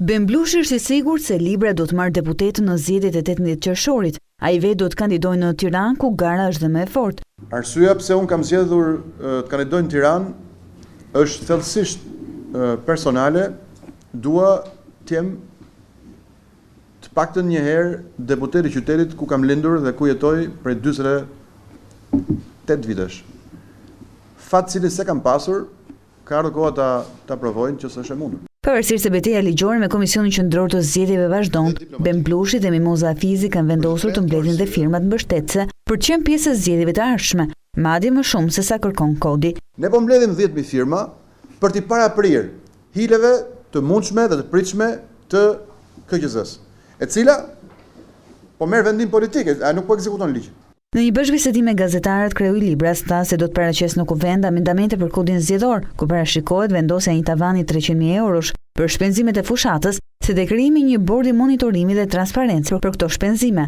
Bemblushi është i sigurt se Libra do të marrë deputet në zgjedhjet e 18 qershorit. Ai vetë do të kandidojë në Tiranë, ku gara është dhe më e fortë. Arsyeja pse unë kam zgjedhur të kandidoj në Tiranë është thellësisht personale. Dua të jem të paktën një herë deputet i qytetit ku kam lindur dhe ku jetoj prej 48 vitesh. Fat cili se kam pasur, ka ardhur koha ta provojnë që s'është e mundur. Pavarësisht se betejë ligjore me Komisionin Qendror të Zgjedhjeve vazhdon, Bemblushi dhe Mimoza Afizi kanë vendosur të mbledhin dhe firmat mbështetëse për të qenë pjesë e zgjedhjeve të ardhshme, madje më shumë se sa kërkon kodi. Ne po mbledhim 10.000 firma për t'i paraprirë hileve të mundshme dhe të pritshme të KQZ-s, e cila po merr vendim politik, ai nuk po ekzekuton ligj. Në një bashkëbisedim me gazetarët, kreu i Libras tha se do të paraqes në kuvend amendamente për kodin zgjedhor, ku parashikohet vendosja e një tavani 300.000 eurosh për shpenzimet e fushatës, si dhe krijimi i një bordi monitorimi dhe transparencë për këto shpenzime.